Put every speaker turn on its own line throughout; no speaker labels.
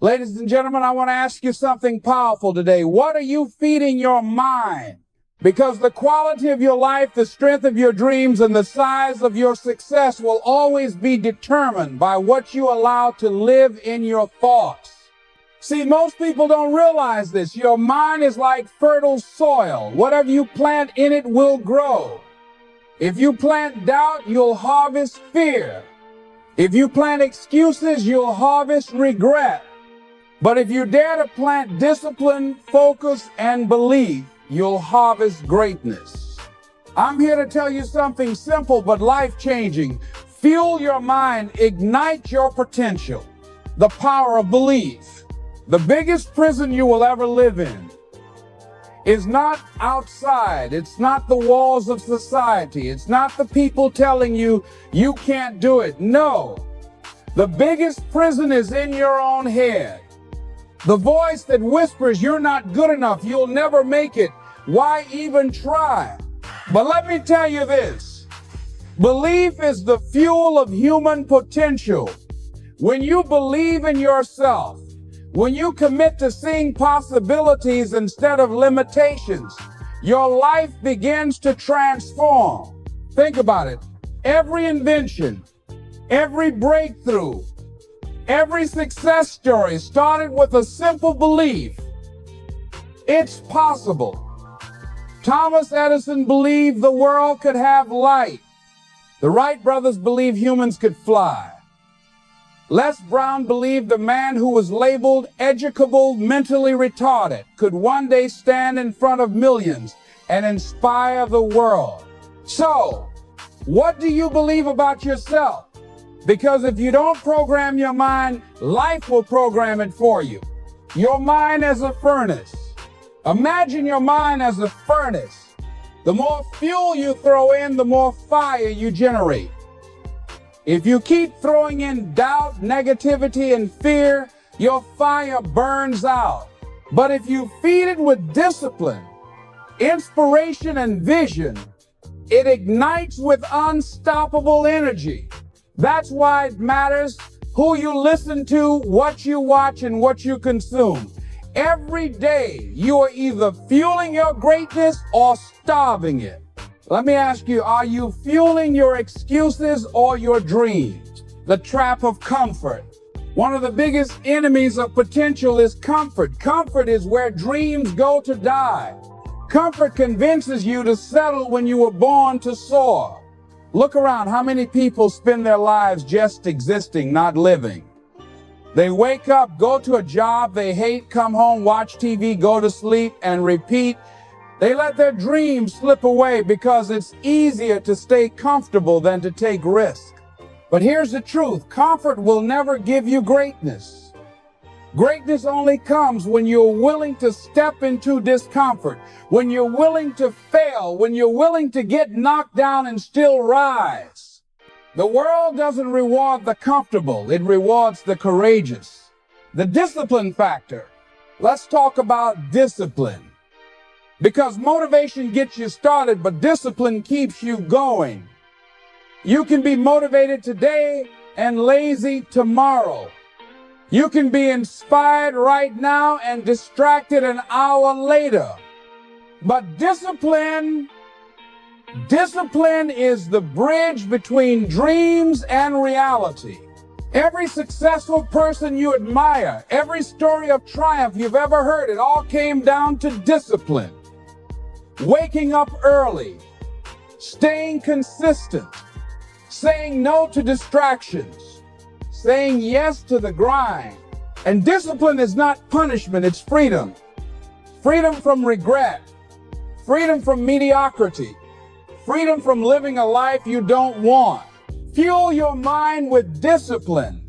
Ladies and gentlemen, I want to ask you something powerful today. What are you feeding your mind? Because the quality of your life, the strength of your dreams, and the size of your success will always be determined by what you allow to live in your thoughts. See, most people don't realize this. Your mind is like fertile soil. Whatever you plant in it will grow. If you plant doubt, you'll harvest fear. If you plant excuses, you'll harvest regret. But if you dare to plant discipline, focus, and belief, you'll harvest greatness. I'm here to tell you something simple but life-changing. Fuel your mind, ignite your potential. The power of belief. The biggest prison you will ever live in is not outside. It's not the walls of society. It's not the people telling you you can't do it. No. The biggest prison is in your own head. The voice that whispers, you're not good enough, you'll never make it, why even try? But let me tell you this, belief is the fuel of human potential. When you believe in yourself, when you commit to seeing possibilities instead of limitations, your life begins to transform. Think about it. Every invention, every breakthrough, every success story started with a simple belief. It's possible. Thomas Edison believed the world could have light. The Wright brothers believed humans could fly. Les Brown believed the man who was labeled educable, mentally retarded, could one day stand in front of millions and inspire the world. So, what do you believe about yourself? Because if you don't program your mind, life will program it for you. Your mind as a furnace. Imagine your mind as a furnace. The more fuel you throw in, the more fire you generate. If you keep throwing in doubt, negativity, and fear, your fire burns out. But if you feed it with discipline, inspiration, and vision, it ignites with unstoppable energy. That's why it matters who you listen to, what you watch, and what you consume. Every day, you are either fueling your greatness or starving it. Let me ask you, are you fueling your excuses or your dreams? The trap of comfort. One of the biggest enemies of potential is comfort. Comfort is where dreams go to die. Comfort convinces you to settle when you were born to soar. Look around, how many people spend their lives just existing, not living? They wake up, go to a job they hate, come home, watch TV, go to sleep, and repeat. They let their dreams slip away because it's easier to stay comfortable than to take risk. But here's the truth, comfort will never give you greatness. Greatness only comes when you're willing to step into discomfort, when you're willing to fail, when you're willing to get knocked down and still rise. The world doesn't reward the comfortable, it rewards the courageous. The discipline factor. Let's talk about discipline. Because motivation gets you started, but discipline keeps you going. You can be motivated today and lazy tomorrow. You can be inspired right now and distracted an hour later. But discipline is the bridge between dreams and reality. Every successful person you admire, every story of triumph you've ever heard, it all came down to discipline. Waking up early, staying consistent, saying no to distractions, saying yes to the grind. And discipline is not punishment, it's freedom. Freedom from regret, freedom from mediocrity, freedom from living a life you don't want. Fuel your mind with discipline,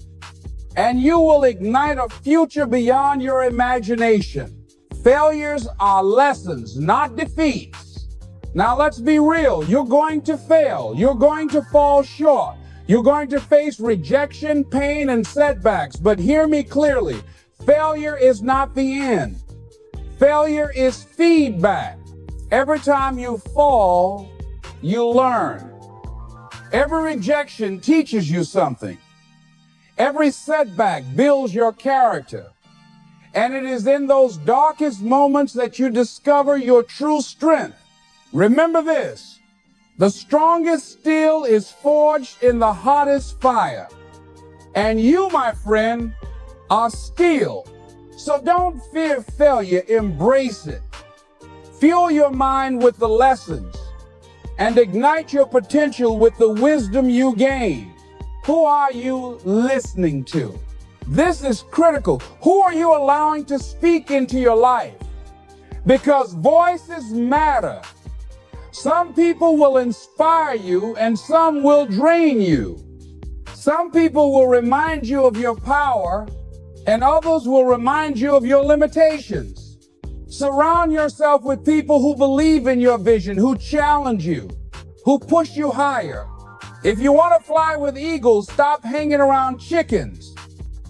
and you will ignite a future beyond your imagination. Failures are lessons, not defeats. Now let's be real. You're going to fail. You're going to fall short. You're going to face rejection, pain, and setbacks. But hear me clearly. Failure is not the end. Failure is feedback. Every time you fall, you learn. Every rejection teaches you something. Every setback builds your character. And it is in those darkest moments that you discover your true strength. Remember this: the strongest steel is forged in the hottest fire. And you, my friend, are steel. So don't fear failure, embrace it. Fuel your mind with the lessons and ignite your potential with the wisdom you gain. Who are you listening to? This is critical. Who are you allowing to speak into your life? Because voices matter. Some people will inspire you and some will drain you. Some people will remind you of your power and others will remind you of your limitations. Surround yourself with people who believe in your vision, who challenge you, who push you higher. If you want to fly with eagles, stop hanging around chickens.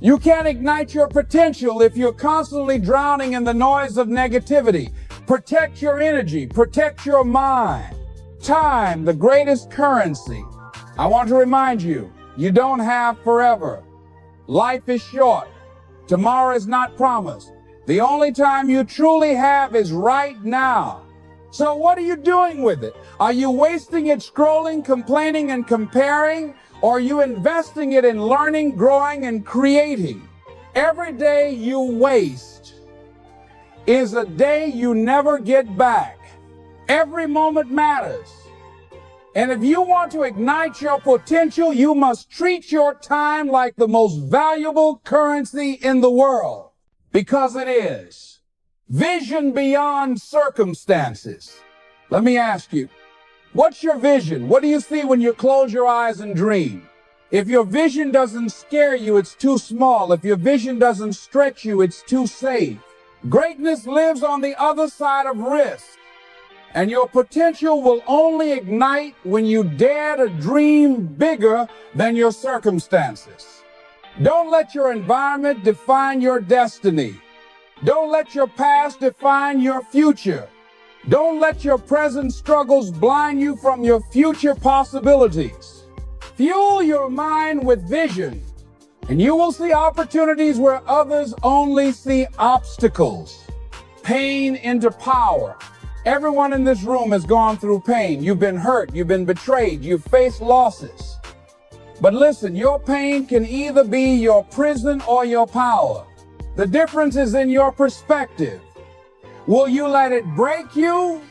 You can't ignite your potential if you're constantly drowning in the noise of negativity. Protect your energy, protect your mind. Time, the greatest currency. I want to remind you, you don't have forever. Life is short. Tomorrow is not promised. The only time you truly have is right now. So what are you doing with it? Are you wasting it scrolling, complaining, and comparing? Or are you investing it in learning, growing, and creating? Every day you waste is a day you never get back. Every moment matters. And if you want to ignite your potential, you must treat your time like the most valuable currency in the world. Because it is. Vision beyond circumstances. Let me ask you, what's your vision? What do you see when you close your eyes and dream? If your vision doesn't scare you, it's too small. If your vision doesn't stretch you, it's too safe. Greatness lives on the other side of risk. And your potential will only ignite when you dare to dream bigger than your circumstances. Don't let your environment define your destiny. Don't let your past define your future. Don't let your present struggles blind you from your future possibilities. Fuel your mind with vision, and you will see opportunities where others only see obstacles. Pain into power. Everyone in this room has gone through pain. You've been hurt, you've been betrayed, you've faced losses. But listen, your pain can either be your prison or your power. The difference is in your perspective. Will you let it break you,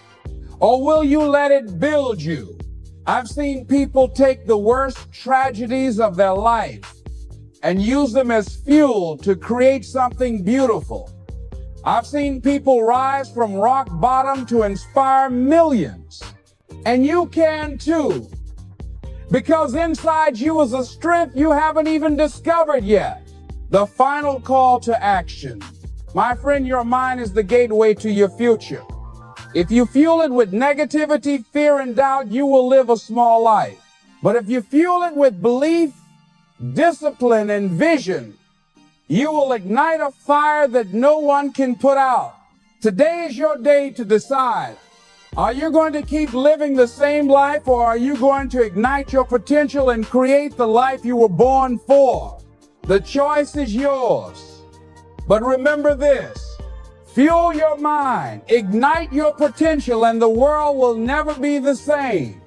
or will you let it build you? I've seen people take the worst tragedies of their life and use them as fuel to create something beautiful. I've seen people rise from rock bottom to inspire millions. And you can too. Because inside you is a strength you haven't even discovered yet. The final call to action. My friend, your mind is the gateway to your future. If you fuel it with negativity, fear, and doubt, you will live a small life. But if you fuel it with belief, discipline, and vision, you will ignite a fire that no one can put out. Today is your day to decide. Are you going to keep living the same life, or are you going to ignite your potential and create the life you were born for? The choice is yours. But remember this, fuel your mind, ignite your potential, and the world will never be the same.